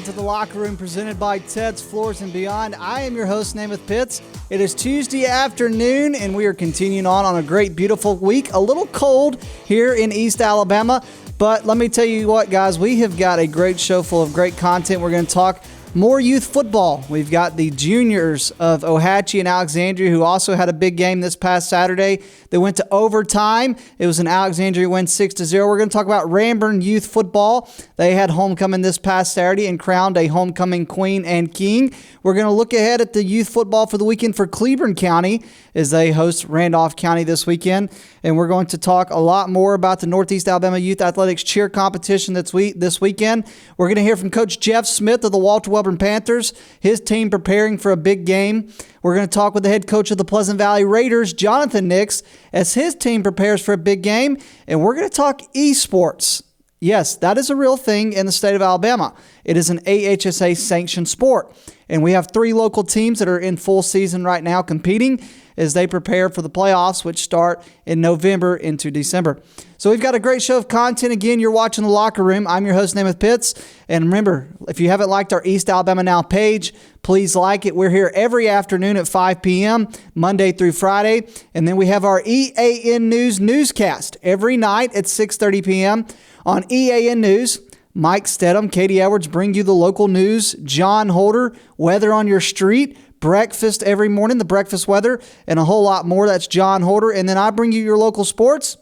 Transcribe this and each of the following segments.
into the Locker Room presented by Ted's Floors and Beyond. I am your host, Namath Pitts. It is Tuesday afternoon, and we are continuing on a great, beautiful week. A little cold here in East Alabama, but let me tell you what, guys, we have got a great show full of great content. We're going to talk more youth football. We've got the juniors of AHSAA and Alexandria who also had a big game this past Saturday. They went to overtime. It was an Alexandria win 6-0. We're going to talk about Wellborn youth football. They had homecoming this past Saturday and crowned a homecoming queen and king. We're going to look ahead at the youth football for the weekend for Cleburne County as they host Randolph County this weekend. And we're going to talk a lot more about the Northeast Alabama Youth Athletics cheer competition this weekend. We're going to hear from Coach Jeff Smith of the Walter Wellborn Panthers, his team preparing for a big game. We're going to talk with the head coach of the Pleasant Valley Raiders, Jonathan Nix, as his team prepares for a big game. And we're going to talk esports. Yes, that is a real thing in the state of Alabama. It is an AHSAA sanctioned sport. And we have 3 local teams that are in full season right now competing as they prepare for the playoffs, which start in November into December. So we've got a great show of content. Again, you're watching The Locker Room. I'm your host, Namath Pitts. And remember, if you haven't liked our East Alabama Now page, please like it. We're here every afternoon at 5 p.m., Monday through Friday. And then we have our EAN News newscast every night at 6:30 p.m. on EAN News. Mike Stedham, Katie Edwards bring you the local news. John Holder, weather on your street. Breakfast every morning, the breakfast weather, and a whole lot more. That's John Holder. And then I bring you your local sports.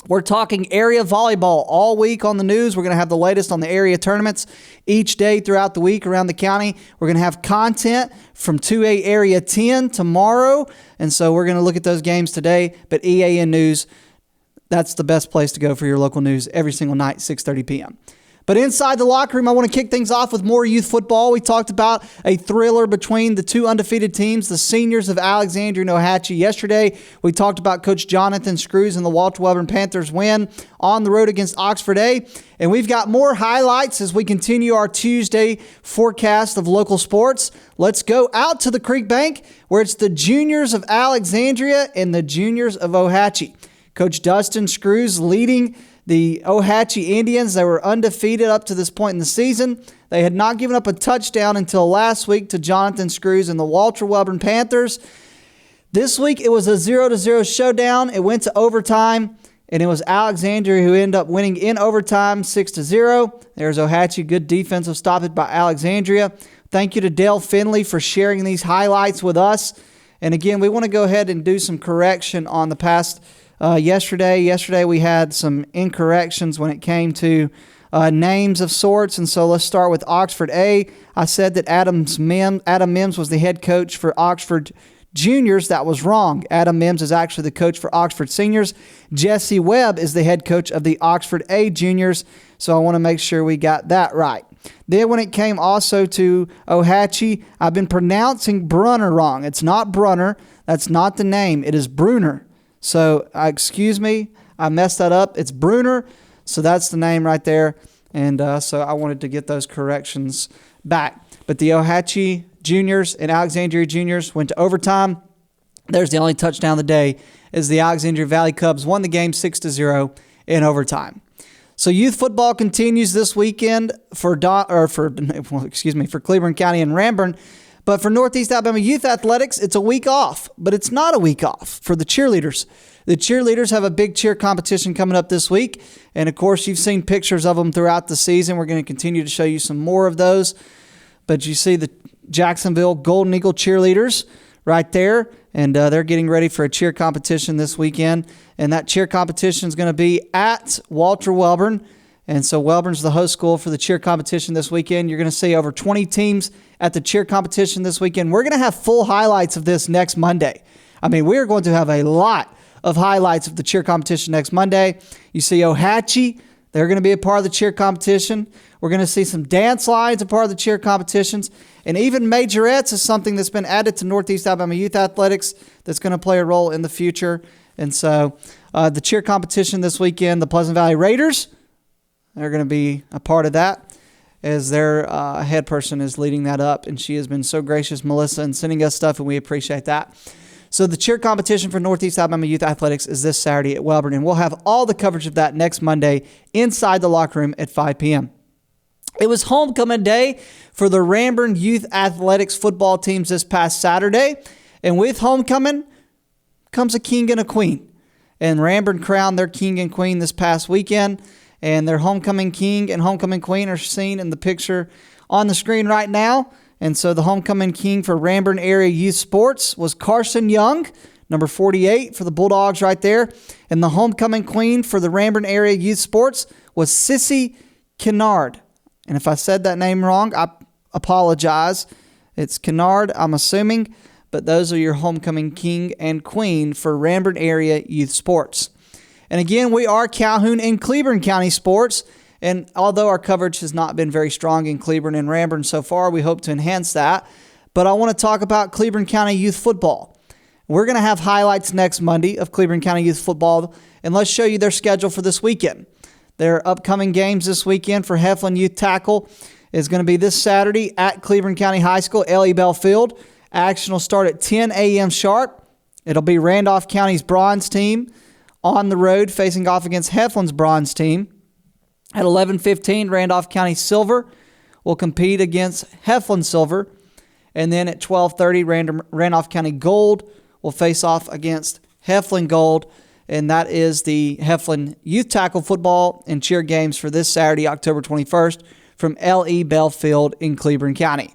We're talking area volleyball all week on the news. We're going to have the latest on the area tournaments each day throughout the week around the county. We're going to have content from 2A Area 10 tomorrow. And so we're going to look at those games today. But EAN News, that's the best place to go for your local news every single night, 6:30 p.m. But inside the locker room, I want to kick things off with more youth football. We talked about a thriller between the 2 undefeated teams, the seniors of Alexandria and AHSAA yesterday. We talked about Coach Jonathan Screws and the Walter Wellborn Panthers win on the road against Oxford A. And we've got more highlights as we continue our Tuesday forecast of local sports. Let's go out to the Creek Bank where it's the juniors of Alexandria and the juniors of AHSAA. Coach Dustin Screws leading the AHSAA Indians. They were undefeated up to this point in the season. They had not given up a touchdown until last week to Jonathan Screws and the Walter Wellborn Panthers. This week, it was a 0-0 showdown. It went to overtime, and it was Alexandria who ended up winning in overtime 6-0. There's AHSAA, good defensive stoppage by Alexandria. Thank you to Dale Finley for sharing these highlights with us. And again, we want to go ahead and do some correction on the past Yesterday we had some incorrections when it came to names of sorts, and so let's start with Oxford A. I said that Adam Mims was the head coach for Oxford Juniors. That was wrong. Adam Mims is actually the coach for Oxford Seniors. Jesse Webb is the head coach of the Oxford A Juniors, so I want to make sure we got that right. Then when it came also to AHSAA, I've been pronouncing Brunner wrong. It's not Brunner. That's not the name. It is Bruner. So, excuse me, I messed that up. It's Bruner, so that's the name right there. And so I wanted to get those corrections back. But the AHSAA juniors and Alexandria juniors went to overtime. There's the only touchdown of the day, is the Alexandria Valley Cubs won the game 6-0 in overtime. So youth football continues this weekend for Cleburne County and Wellborn. But for Northeast Alabama Youth Athletics, it's a week off, but it's not a week off for the cheerleaders. The cheerleaders have a big cheer competition coming up this week, and of course, you've seen pictures of them throughout the season. We're going to continue to show you some more of those, but you see the Jacksonville Golden Eagle cheerleaders right there, and they're getting ready for a cheer competition this weekend, and that cheer competition is going to be at Walter Wellborn. And so Wellborn's the host school for the cheer competition this weekend. You're going to see over 20 teams at the cheer competition this weekend. We're going to have full highlights of this next Monday. I mean, we are going to have a lot of highlights of the cheer competition next Monday. You see AHSAA, they're going to be a part of the cheer competition. We're going to see some dance lines a part of the cheer competitions. And even majorettes is something that's been added to Northeast Alabama Youth Athletics that's going to play a role in the future. And so the cheer competition this weekend, the Pleasant Valley Raiders, they're going to be a part of that as their head person is leading that up. And she has been so gracious, Melissa, in sending us stuff, and we appreciate that. So the cheer competition for Northeast Alabama Youth Athletics is this Saturday at Wellborn, and we'll have all the coverage of that next Monday inside the locker room at 5 p.m. It was homecoming day for the Ranburne Youth Athletics football teams this past Saturday. And with homecoming comes a king and a queen. And Ranburne crowned their king and queen this past weekend. And their homecoming king and homecoming queen are seen in the picture on the screen right now. And so the homecoming king for Ranburne Area Youth Sports was Carson Young, number 48 for the Bulldogs right there. And the homecoming queen for the Ranburne Area Youth Sports was Sissy Kennard. And if I said that name wrong, I apologize. It's Kennard, I'm assuming. But those are your homecoming king and queen for Ranburne Area Youth Sports. And again, we are Calhoun and Cleburne County sports. And although our coverage has not been very strong in Cleburne and Ranburne so far, we hope to enhance that. But I want to talk about Cleburne County youth football. We're going to have highlights next Monday of Cleburne County youth football, and let's show you their schedule for this weekend. Their upcoming games this weekend for Heflin Youth Tackle is going to be this Saturday at Cleburne County High School, L.E. Bell Field. Action will start at 10 a.m. sharp. It'll be Randolph County's bronze team on the road facing off against Heflin's bronze team. At 11:15, Randolph County Silver will compete against Heflin Silver. And then at 12:30, Randolph County Gold will face off against Heflin Gold. And that is the Heflin Youth Tackle Football and Cheer Games for this Saturday, October 21st, from L.E. Bell Field in Cleburne County.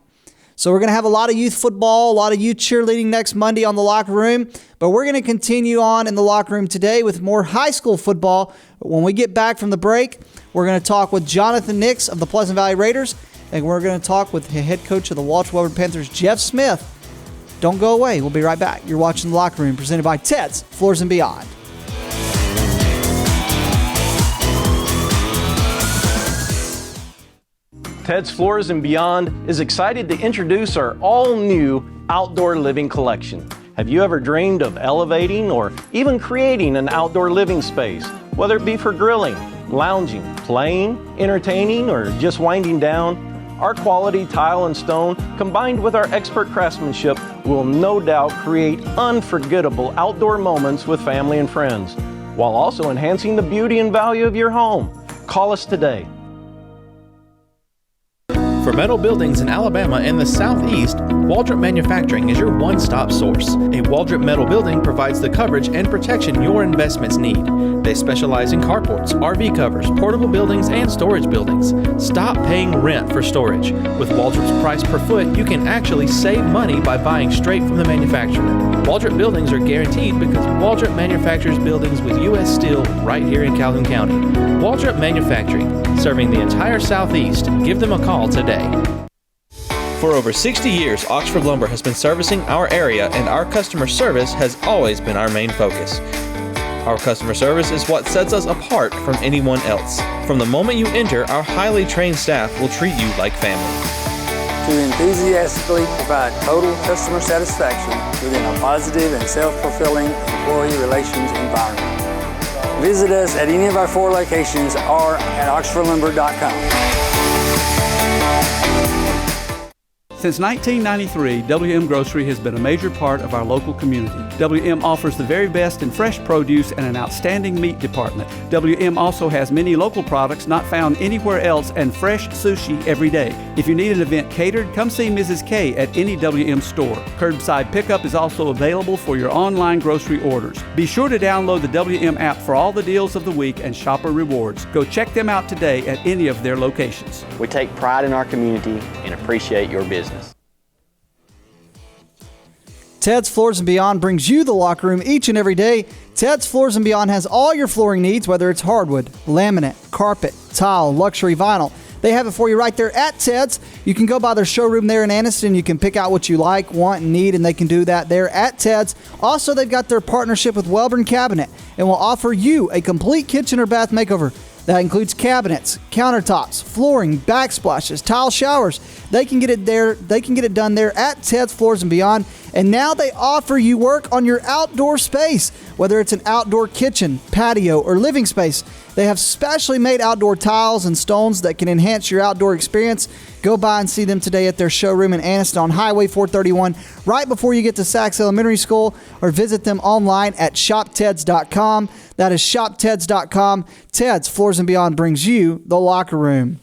So we're going to have a lot of youth football, a lot of youth cheerleading next Monday on the Locker Room. But we're going to continue on in the Locker Room today with more high school football. When we get back from the break, we're going to talk with Jonathan Nix of the Pleasant Valley Raiders, and we're going to talk with the head coach of the Walter Wellborn Panthers, Jeff Smith. Don't go away. We'll be right back. You're watching the Locker Room, presented by Ted's Floors and Beyond. Ted's Floors and Beyond is excited to introduce our all-new outdoor living collection. Have you ever dreamed of elevating or even creating an outdoor living space, whether it be for grilling, lounging, playing, entertaining, or just winding down? Our quality tile and stone, combined with our expert craftsmanship, will no doubt create unforgettable outdoor moments with family and friends, while also enhancing the beauty and value of your home. Call us today. For metal buildings in Alabama and the Southeast, Waldrop Manufacturing is your one-stop source. A Waldrop metal building provides the coverage and protection your investments need. They specialize in carports, RV covers, portable buildings, and storage buildings. Stop paying rent for storage. With Waldrop's price per foot, you can actually save money by buying straight from the manufacturer. Waldrop buildings are guaranteed because Waldrop manufactures buildings with U.S. steel right here in Calhoun County. Waldrop Manufacturing, serving the entire Southeast. Give them a call today. For over 60 years, Oxford Lumber has been servicing our area, and our customer service has always been our main focus. Our customer service is what sets us apart from anyone else. From the moment you enter, our highly trained staff will treat you like family. To enthusiastically provide total customer satisfaction within a positive and self-fulfilling employee relations environment. Visit us at any of our 4 locations or at oxfordlumber.com. Since 1993, WM Grocery has been a major part of our local community. WM offers the very best in fresh produce and an outstanding meat department. WM also has many local products not found anywhere else and fresh sushi every day. If you need an event catered, come see Mrs. K at any WM store. Curbside pickup is also available for your online grocery orders. Be sure to download the WM app for all the deals of the week and shopper rewards. Go check them out today at any of their locations. We take pride in our community and appreciate your business. Ted's Floors and Beyond brings you the Locker Room each and every day. Ted's Floors and Beyond has all your flooring needs, whether it's hardwood, laminate, carpet, tile, luxury vinyl. They have it for you right there at Ted's. You can go by their showroom there in Anniston. You can pick out what you like, want, and need, and they can do that there at Ted's. Also, they've got their partnership with Wellborn Cabinet and will offer you a complete kitchen or bath makeover. That includes cabinets, countertops, flooring, backsplashes, tile showers. They can get it there. They can get it done there at Ted's Floors and Beyond. And now they offer you work on your outdoor space, whether it's an outdoor kitchen, patio, or living space. They have specially made outdoor tiles and stones that can enhance your outdoor experience. Go by and see them today at their showroom in Anniston on Highway 431, right before you get to Sachs Elementary School, or visit them online at shopteds.com. That is shopteds.com. Ted's Floors and Beyond brings you the Locker Room.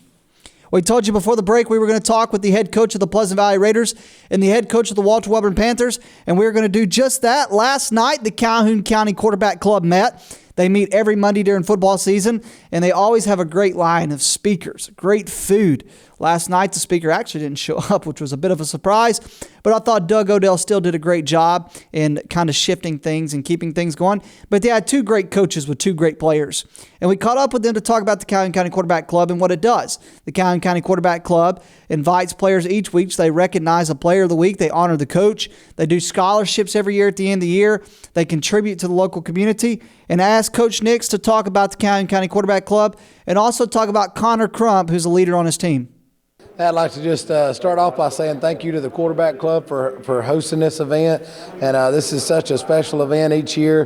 We told you before the break we were going to talk with the head coach of the Pleasant Valley Raiders and the head coach of the Walter Wellborn Panthers, and we were going to do just that. Last night, the Calhoun County Quarterback Club met. They meet every Monday during football season, and they always have a great line of speakers, great food. Last night, the speaker actually didn't show up, which was a bit of a surprise, but I thought Doug Odell still did a great job in kind of shifting things and keeping things going. But they had two great coaches with two great players, and we caught up with them to talk about the Calhoun County Quarterback Club and what it does. The Calhoun County Quarterback Club invites players each week. So they recognize a player of the week. They honor the coach. They do scholarships every year at the end of the year. They contribute to the local community. And I asked Coach Nix to talk about the Calhoun County Quarterback Club and also talk about Connor Crump, who's a leader on his team. I'd like to just start off by saying thank you to the Quarterback Club for hosting this event. And this is such a special event each year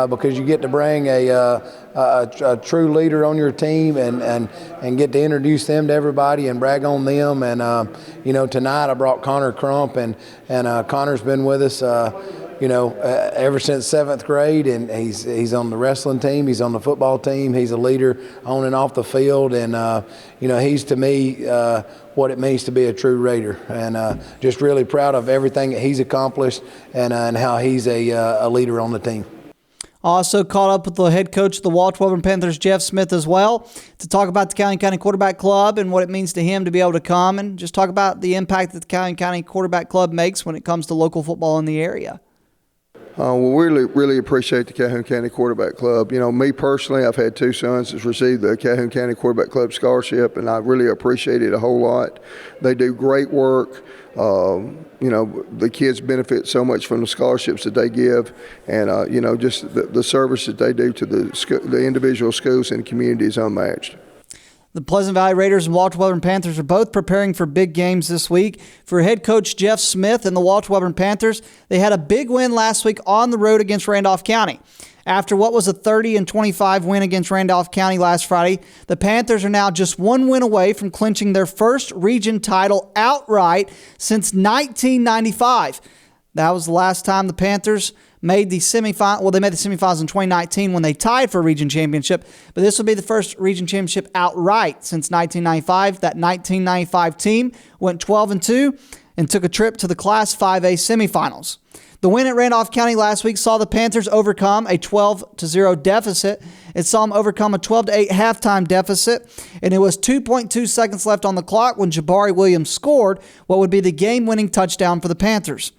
because you get to bring a true leader on your team and get to introduce them to everybody and brag on them. And, tonight I brought Connor Crump, and Connor's been with us ever since 7th grade, and he's on the wrestling team, he's on the football team, he's a leader on and off the field, and he's to me what it means to be a true Raider, and just really proud of everything that he's accomplished and how he's a leader on the team. Also caught up with the head coach of the Walter Wellborn Panthers, Jeff Smith, as well, to talk about the Calhoun County Quarterback Club and what it means to him to be able to come and just talk about the impact that the Calhoun County Quarterback Club makes when it comes to local football in the area. We really appreciate the Calhoun County Quarterback Club. Me personally, I've had two sons that's received the Calhoun County Quarterback Club scholarship, and I really appreciate it a whole lot. They do great work. The kids benefit so much from the scholarships that they give, and just the service that they do to the individual schools and community is unmatched. The Pleasant Valley Raiders and Walter Wellborn Panthers are both preparing for big games this week. For head coach Jeff Smith and the Walter Wellborn Panthers, they had a big win last week on the road against Randolph County. After what was a 30-25 win against Randolph County last Friday, the Panthers are now just one win away from clinching their first region title outright since 1995. That was the last time the Panthers made the semifinal. Well, they made the semifinals in 2019 when they tied for a region championship, but this will be the first region championship outright since 1995. That 1995 team went 12-2 and took a trip to the Class 5A semifinals. The win at Randolph County last week saw the Panthers overcome a 12-0 deficit. It saw them overcome a 12-8 halftime deficit, and it was 2.2 seconds left on the clock when Jabari Williams scored what would be the game-winning touchdown for the Panthers.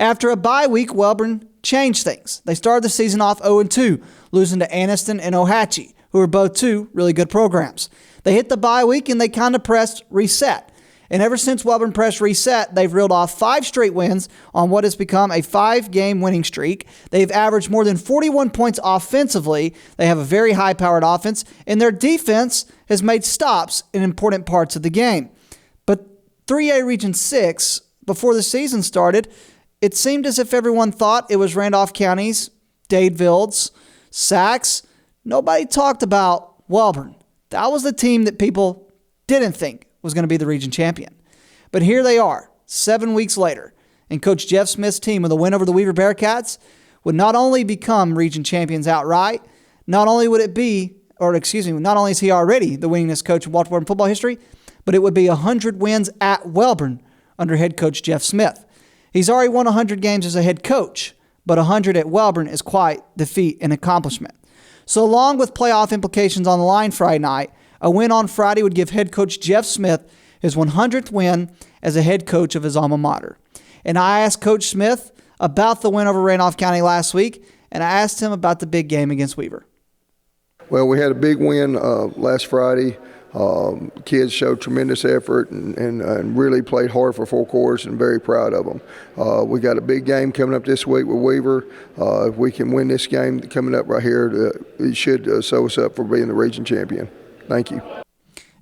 After a bye week, Wellborn changed things. They started the season off 0-2, losing to Anniston and Ohatchee, who are both two really good programs. They hit the bye week and they kind of pressed reset. And ever since Wellborn pressed reset, they've reeled off 5 straight wins on what has become a 5-game winning streak. They've averaged more than 41 points offensively. They have a very high-powered offense, and their defense has made stops in important parts of the game. But 3A Region 6, before the season started, it seemed as if everyone thought it was Randolph County's, Dadeville's, Sacs. Nobody talked about Wellborn. That was the team that people didn't think was going to be the region champion. But here they are, 7 weeks later, and Coach Jeff Smith's team with a win over the Weaver Bearcats would not only become region champions outright, not only is he already the winningest coach in Walter Wellborn football history, but it would be 100 wins at Wellborn under head coach Jeff Smith. He's already won 100 games as a head coach, but 100 at Wellborn is quite the feat and accomplishment. So along with playoff implications on the line Friday night, a win on Friday would give head coach Jeff Smith his 100th win as a head coach of his alma mater. And I asked Coach Smith about the win over Randolph County last week, and I asked him about the big game against Weaver. Well, we had a big win last Friday. Kids showed tremendous effort and really played hard for 4 quarters, and very proud of them. We got a big game coming up this week with Weaver. If we can win this game coming up right here, it should sew us up for being the region champion. Thank you.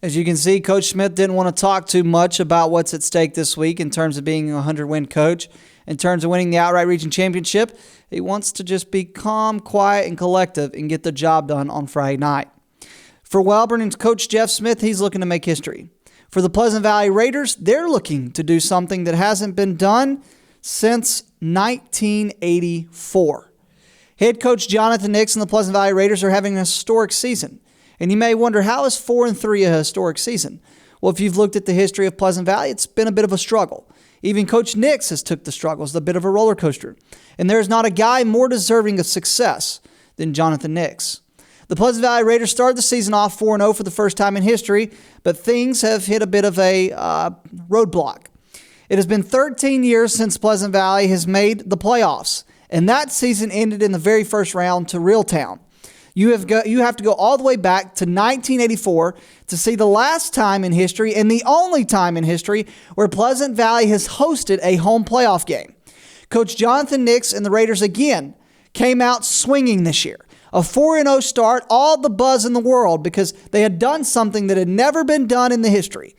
As you can see, Coach Smith didn't want to talk too much about what's at stake this week in terms of being a 100-win coach. In terms of winning the outright region championship, he wants to just be calm, quiet, and collective and get the job done on Friday night. For Wellborn and Coach Jeff Smith, he's looking to make history. For the Pleasant Valley Raiders, they're looking to do something that hasn't been done since 1984. Head coach Jonathan Nix and the Pleasant Valley Raiders are having a historic season. And you may wonder, how is 4-3 a historic season? Well, if you've looked at the history of Pleasant Valley, it's been a bit of a struggle. Even Coach Nix has took the struggles, a bit of a roller coaster. And there's not a guy more deserving of success than Jonathan Nix. The Pleasant Valley Raiders started the season off 4-0 for the first time in history, but things have hit a bit of a roadblock. It has been 13 years since Pleasant Valley has made the playoffs, and that season ended in the very first round to Reeltown. You have to go all the way back to 1984 to see the last time in history and the only time in history where Pleasant Valley has hosted a home playoff game. Coach Jonathan Nix and the Raiders again came out swinging this year. A 4-0 start, all the buzz in the world because they had done something that had never been done in the history.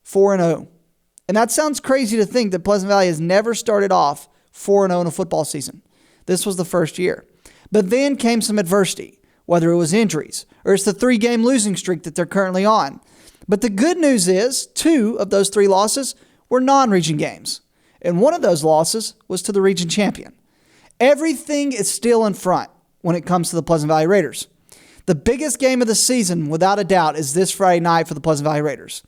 4-0. And that sounds crazy to think that Pleasant Valley has never started off 4-0 in a football season. This was the first year. But then came some adversity, whether it was injuries or it's the 3-game losing streak that they're currently on. But the good news is 2 of those 3 losses were non-region games. And one of those losses was to the region champion. Everything is still in front when it comes to the Pleasant Valley Raiders. The biggest game of the season, without a doubt, is this Friday night for the Pleasant Valley Raiders.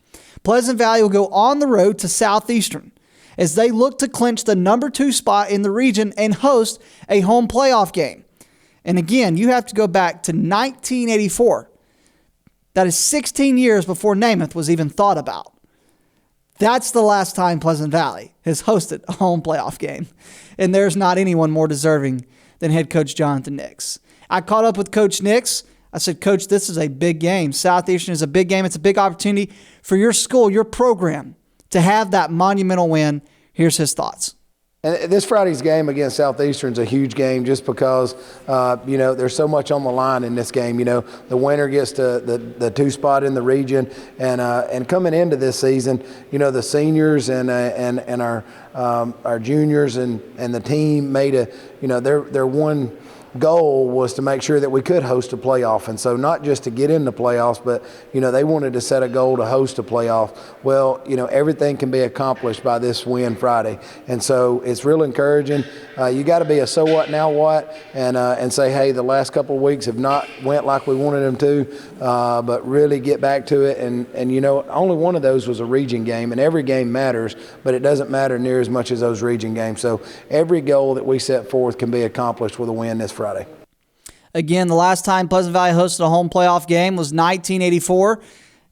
Pleasant Valley will go on the road to Southeastern as they look to clinch the number 2 spot in the region and host a home playoff game. And again, you have to go back to 1984. That is 16 years before Namath was even thought about. That's the last time Pleasant Valley has hosted a home playoff game. And there's not anyone more deserving than head coach Jonathan Nix. I caught up with Coach Nix. I said, Coach, this is a big game. Southeastern is a big game. It's a big opportunity for your school, your program, to have that monumental win. Here's his thoughts. And this Friday's game against Southeastern is a huge game just because, there's so much on the line in this game. The winner gets the 2 spot in the region. And coming into this season, the seniors and our juniors and the team made their one goal was to make sure that we could host a playoff. And so not just to get in the playoffs, but, they wanted to set a goal to host a playoff. Well, everything can be accomplished by this win Friday. And so it's real encouraging. You got to be a so what, now what, and say, hey, the last couple of weeks have not went like we wanted them to, but really get back to it. And only one of those was a region game, and every game matters, but it doesn't matter near as much as those region games. So every goal that we set forth can be accomplished with a win this Friday. Again, the last time Pleasant Valley hosted a home playoff game was 1984.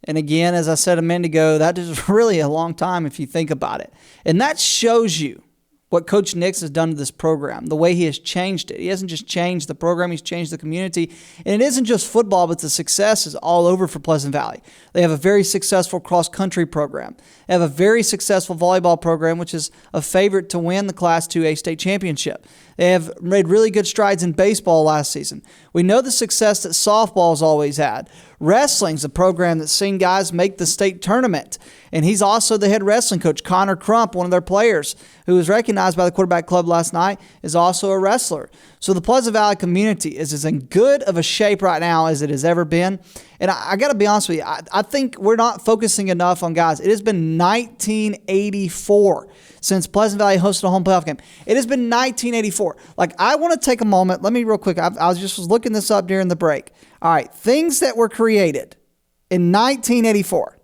And again, as I said a minute ago, that is really a long time if you think about it. And that shows you what Coach Nix has done to this program, the way he has changed it. He hasn't just changed the program, he's changed the community. And it isn't just football, but the success is all over for Pleasant Valley. They have a very successful cross-country program. They have a very successful volleyball program, which is a favorite to win the Class 2A state championship. They have made really good strides in baseball last season. We know the success that softball has always had. Wrestling's a program that's seen guys make the state tournament. And he's also the head wrestling coach. Connor Crump, one of their players, who was recognized by the quarterback club last night, is also a wrestler. So the Pleasant Valley community is as in good of a shape right now as it has ever been. And I got to be honest with you, I think we're not focusing enough on guys. It has been 1984 since Pleasant Valley hosted a home playoff game. It has been 1984. I want to take a moment. Let me real quick. I was looking this up during the break. All right, things that were created in 1984.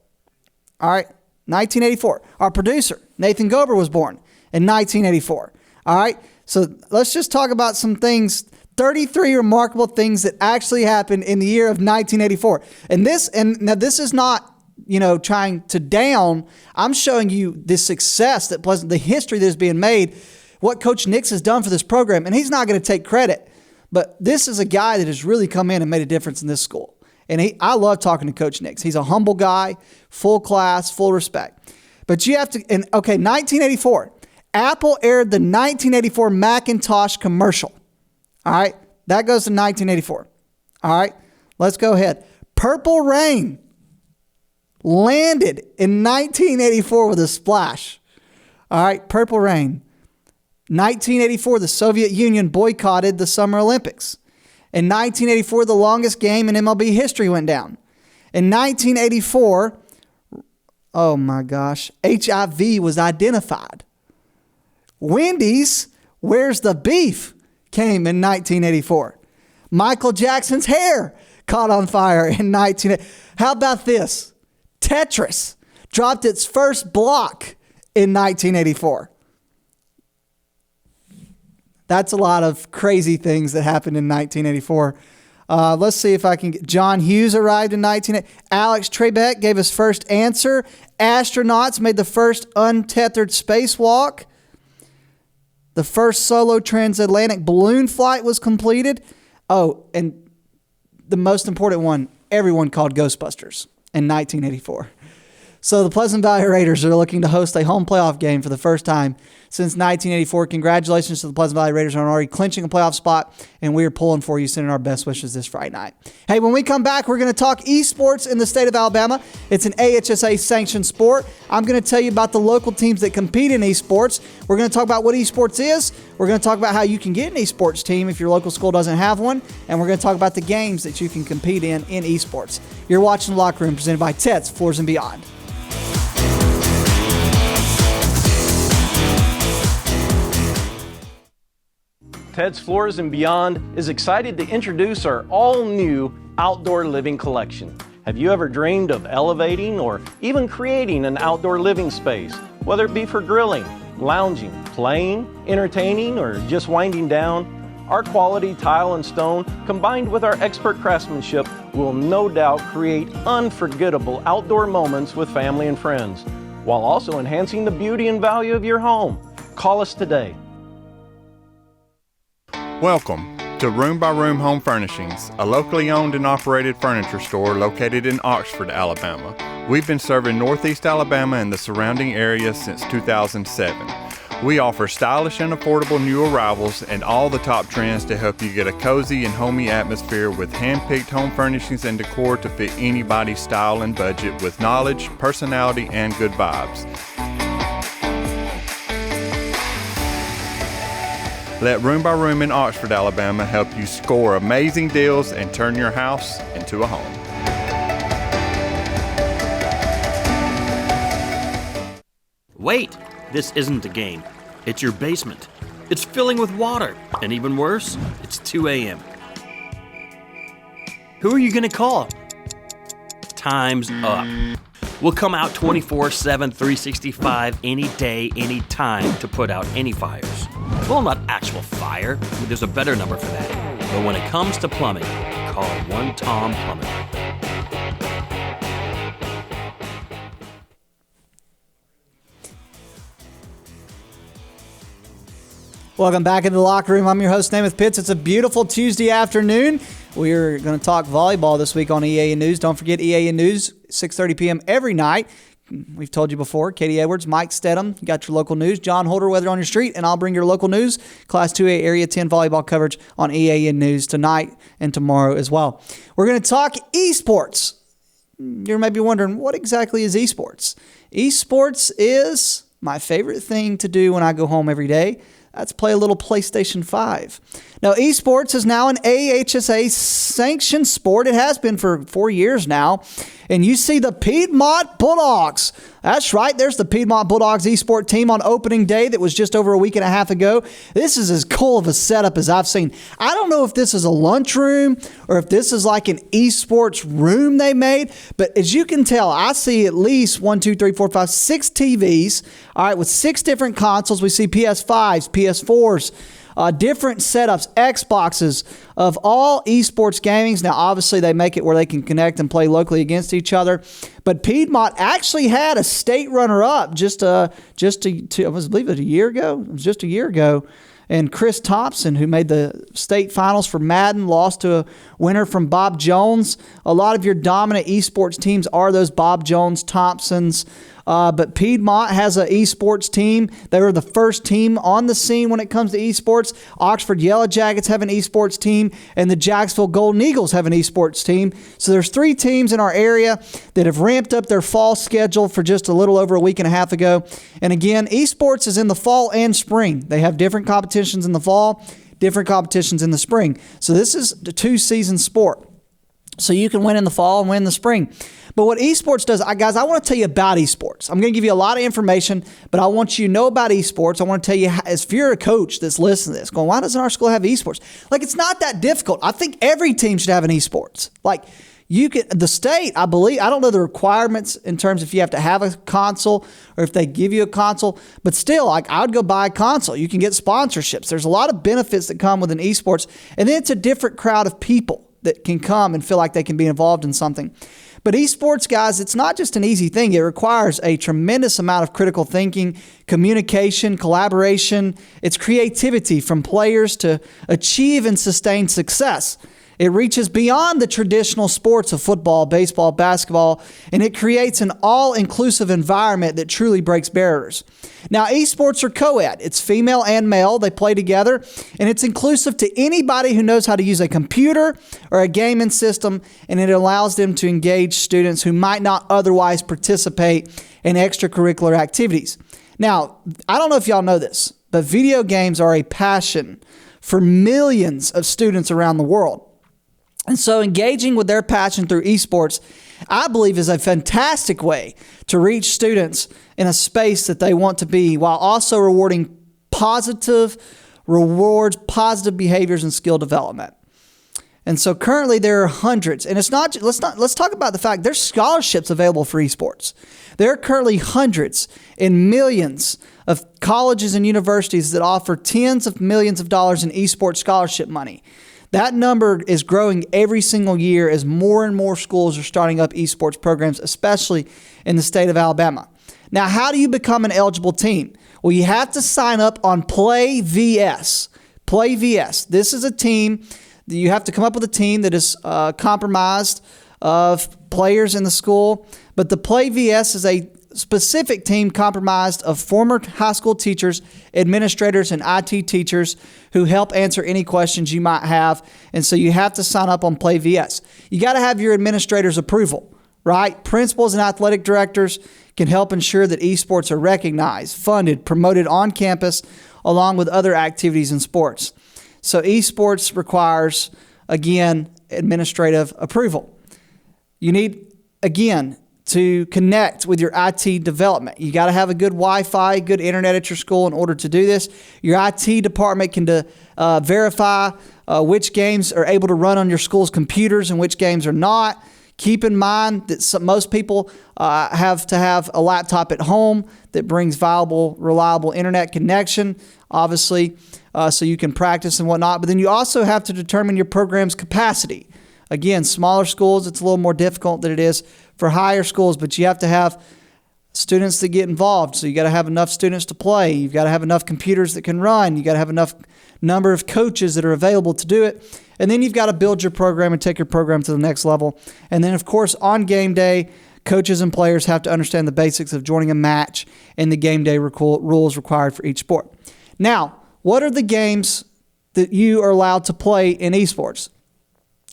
All right, 1984. Our producer, Nathan Gober, was born in 1984. All right, so let's just talk about some things, 33 remarkable things that actually happened in the year of 1984. And now this is not, trying to down. I'm showing you the success that the history that is being made, what Coach Nix has done for this program. And he's not going to take credit, but this is a guy that has really come in and made a difference in this school. And I love talking to Coach Nix. He's a humble guy, full class, full respect. But you have to, 1984, Apple aired the 1984 Macintosh commercial. All right, that goes to 1984. All right, let's go ahead. Purple Rain landed in 1984 with a splash. All right, Purple Rain. 1984, the Soviet Union boycotted the Summer Olympics. In 1984, the longest game in MLB history went down. In 1984, oh my gosh, HIV was identified. Wendy's, Where's the Beef came in 1984. Michael Jackson's hair caught on fire in 1980. How about this? Tetris dropped its first block in 1984. That's a lot of crazy things that happened in 1984. Let's see if I can get... John Hughes arrived in 1980. Alex Trebek gave his first answer. Astronauts made the first untethered spacewalk. The first solo transatlantic balloon flight was completed. Oh, and the most important one, everyone called Ghostbusters in 1984. So the Pleasant Valley Raiders are looking to host a home playoff game for the first time since 1984. Congratulations to the Pleasant Valley Raiders on already clinching a playoff spot, and we are pulling for you, sending our best wishes this Friday night. Hey, when we come back, we're going to talk esports in the state of Alabama. It's an AHSAA sanctioned sport. I'm going to tell you about the local teams that compete in esports. We're going to talk about what esports is. We're going to talk about how you can get an esports team if your local school doesn't have one, and we're going to talk about the games that you can compete in esports. You're watching The Locker Room, presented by Ted's Floors and Beyond. Ted's Floors and Beyond is excited to introduce our all-new outdoor living collection. Have you ever dreamed of elevating or even creating an outdoor living space, whether it be for grilling, lounging, playing, entertaining, or just winding down? Our quality tile and stone, combined with our expert craftsmanship, will no doubt create unforgettable outdoor moments with family and friends, while also enhancing the beauty and value of your home. Call us today. Welcome to Room by Room Home Furnishings, a locally owned and operated furniture store located in Oxford, Alabama. We've been serving Northeast Alabama and the surrounding area since 2007. We offer stylish and affordable new arrivals and all the top trends to help you get a cozy and homey atmosphere with hand-picked home furnishings and decor to fit anybody's style and budget with knowledge, personality, and good vibes. Let Room by Room in Oxford, Alabama help you score amazing deals and turn your house into a home. Wait, this isn't a game. It's your basement. It's filling with water. And even worse, it's 2 a.m. Who are you going to call? Time's up. We'll come out 24/7, 365, any day, any time to put out any fires. Well, not actual fire. There's a better number for that. But when it comes to plumbing, call One Tom Plumbing. Welcome back into The Locker Room. I'm your host, Namath Pitts. It's a beautiful Tuesday afternoon. We're going to talk volleyball this week on EAN News. Don't forget EAN News, 6:30 p.m. every night. We've told you before, Katie Edwards, Mike Stedham, you got your local news. John Holder, Weather on Your Street, and I'll bring your local news. Class 2A Area 10 volleyball coverage on EAN News tonight and tomorrow as well. We're going to talk esports. You're maybe wondering, what exactly is esports? Esports is my favorite thing to do when I go home every day. That's play a little PlayStation 5. Now, esports is now an AHSAA sanctioned sport. It has been for 4 years now. And you see the Piedmont Bulldogs. That's right. There's the Piedmont Bulldogs eSport team on opening day that was just over a week and a half ago. This is as cool of a setup as I've seen. I don't know if this is a lunchroom or if this is like an esports room they made. But as you can tell, I see at least 6 TVs, all right, with 6 different consoles. We see PS5s, PS4s, different setups, Xboxes of all esports gamings. Now, obviously, they make it where they can connect and play locally against each other. But Piedmont actually had a state runner-up I believe it a year ago. It was just a year ago. And Chris Thompson, who made the state finals for Madden, lost to a winner from Bob Jones. A lot of your dominant esports teams are those Bob Jones, Thompsons. But Piedmont has an esports team. They were the first team on the scene when it comes to esports. Oxford Yellow Jackets have an esports team, and the Jacksonville Golden Eagles have an esports team. So there's 3 teams in our area that have ramped up their fall schedule for just a little over a week and a half ago. And again, esports is in the fall and spring. They have different competitions in the fall, different competitions in the spring. So this is the 2-season sport. so you can win in the fall and win in the spring. But what esports does, guys, I want to tell you about esports. I'm going to give you a lot of information, but I want you to know about esports. I want to tell you, if you're a coach that's listening to this, going, why doesn't our school have esports? Like, it's not that difficult. I think every team should have an esports. Like, the state, I believe, I don't know the requirements in terms if you have to have a console or if they give you a console, but still, like, I would go buy a console. You can get sponsorships. There's a lot of benefits that come with an esports, and then it's a different crowd of people that can come and feel like they can be involved in something. But esports, guys, it's not just an easy thing. It requires a tremendous amount of critical thinking, communication, collaboration. It's creativity from players to achieve and sustain success. It reaches beyond the traditional sports of football, baseball, basketball, and it creates an all-inclusive environment that truly breaks barriers. Now, esports are co-ed. It's female and male. They play together, and it's inclusive to anybody who knows how to use a computer or a gaming system, and it allows them to engage students who might not otherwise participate in extracurricular activities. Now, I don't know if y'all know this, but video games are a passion for millions of students around the world. And so engaging with their passion through esports, I believe, is a fantastic way to reach students in a space that they want to be while also rewarding positive behaviors and skill development. And so currently there are hundreds, and let's talk about the fact there's scholarships available for esports. There are currently hundreds and millions of colleges and universities that offer tens of millions of dollars in esports scholarship money. That number is growing every single year as more and more schools are starting up esports programs, especially in the state of Alabama. Now, how do you become an eligible team? Well, you have to sign up on Play VS. Play VS. This is a team that you have to come up with a team that is comprised of players in the school. But the Play VS is a specific team comprised of former high school teachers, administrators, and IT teachers who help answer any questions you might have. And so you have to sign up on Play VS. You got to have your administrator's approval, right? Principals and athletic directors can help ensure that esports are recognized, funded, promoted on campus, along with other activities and sports. So esports requires, again, administrative approval. You need, again, to connect with your IT development. You got to have a good Wi-Fi, good internet at your school in order to do this. Your IT department can verify which games are able to run on your school's computers and which games are not. Keep in mind that most people have to have a laptop at home that brings viable, reliable internet connection, obviously, so you can practice and whatnot. But then you also have to determine your program's capacity. Again, smaller schools, it's a little more difficult than it is for higher schools, but you have to have students that get involved. So you got to have enough students to play. You've got to have enough computers that can run. You got to have enough number of coaches that are available to do it. And then you've got to build your program and take your program to the next level. And then, of course, on game day, coaches and players have to understand the basics of joining a match and the game day rules required for each sport. Now, what are the games that you are allowed to play in esports?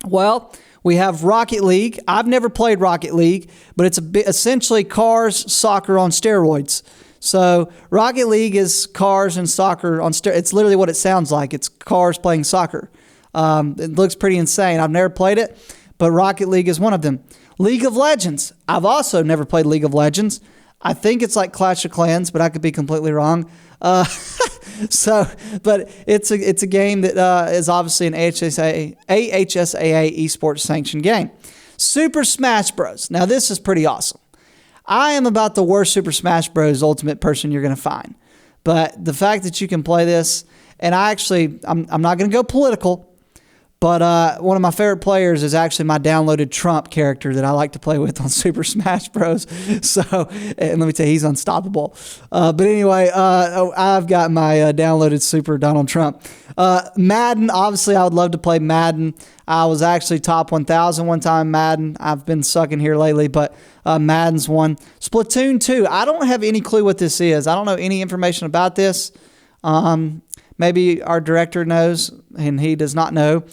Well, we have Rocket League. I've never played Rocket League, but it's essentially cars, soccer on steroids. So Rocket League is cars and soccer on steroids. It's literally what it sounds like. It's cars playing soccer. It looks pretty insane. I've never played it, but Rocket League is one of them. League of Legends. I've also never played League of Legends. I think it's like Clash of Clans, but I could be completely wrong. But it's a game that is obviously an AHSAA esports sanctioned game. Super Smash Bros. Now this is pretty awesome. I am about the worst Super Smash Bros. Ultimate person you're going to find. But the fact that you can play this, and I'm not going to go political, but one of my favorite players is actually my downloaded Trump character that I like to play with on Super Smash Bros. So, and let me tell you, he's unstoppable. But anyway, I've got my downloaded Super Donald Trump. Madden, obviously, I would love to play Madden. I was actually top 1,000 one time in Madden. I've been sucking here lately, but Madden's one. Splatoon 2, I don't have any clue what this is. I don't know any information about this. Maybe our director knows, and he does not know.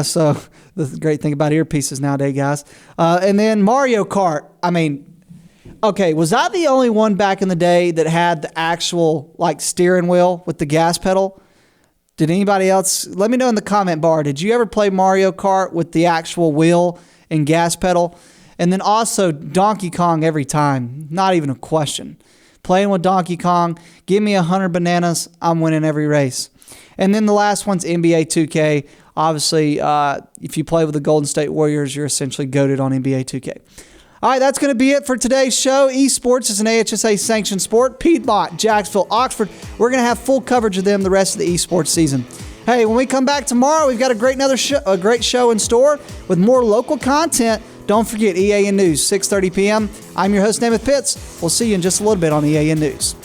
So the great thing about earpieces nowadays, guys. And then Mario Kart. I mean, okay, was I the only one back in the day that had the actual like steering wheel with the gas pedal? Did anybody else? Let me know in the comment bar. Did you ever play Mario Kart with the actual wheel and Gas Pedal. And then also Donkey Kong every time. Not even a question. Playing with Donkey Kong, give me 100 bananas, I'm winning every race. And then the last one's NBA 2K. Obviously, if you play with the Golden State Warriors, you're essentially goated on NBA 2K. All right, that's going to be it for today's show. Esports is an AHSAA sanctioned sport. Piedmont, Jacksonville, Oxford. We're going to have full coverage of them the rest of the esports season. Hey, when we come back tomorrow, we've got a great show in store with more local content. Don't forget EAN News, 6:30 p.m. I'm your host, Namath Pitts. We'll see you in just a little bit on EAN News.